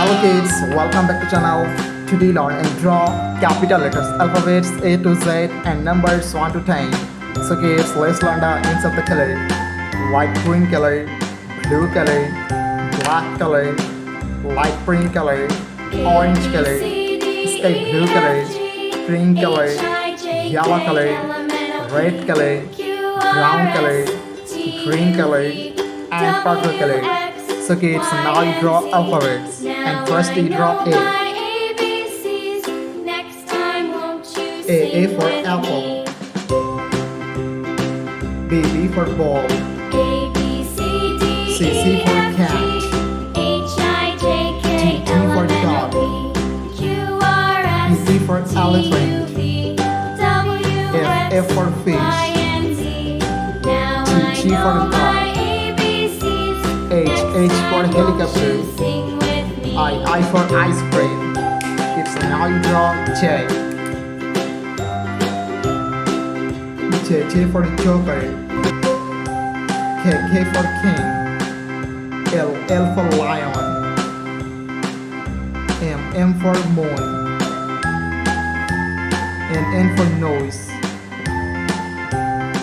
Hello kids, welcome back to channel. Today learn and draw capital letters, alphabets A to Z and numbers 1 to 10. So kids, let's learn the names of the color. Light green color, blue color, black color, light green color, orange color, sky blue color, green color, yellow color, red color, brown color, green color, and purple color. So kids, now you draw alphabets. And first you draw A. A for apple. B for ball. C for cat. T for dog. E for elephant. F for fish. G for dog. H for helicopter. I for ice cream. It's now you draw J. J for joker. K for king. L for lion. M for moon. N for nose.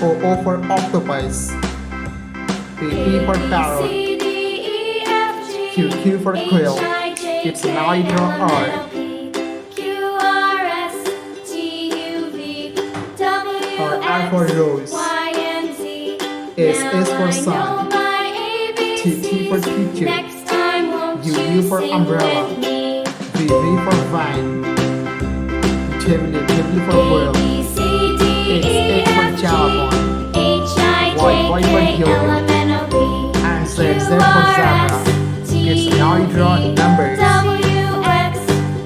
O for octopus. P for parrot. Q for quill. It's now you draw R. R for rose. S for sun. T for teacher. U for umbrella. V for vine. W for whale. X for jawbone. Y for yo-yo. And Z for zebra. It's now you draw numbers. W, X,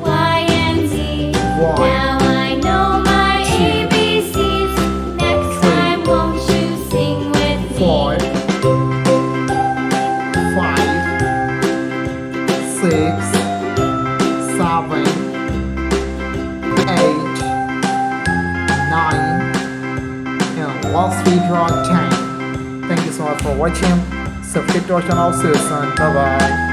Y, and Z. Now I know my ABCs. Next time, won't you sing with me? 4, 5, 6, 7, 8, 9, and last we draw 10. Thank you so much for watching. Subscribe to our channel. See you soon. Bye bye.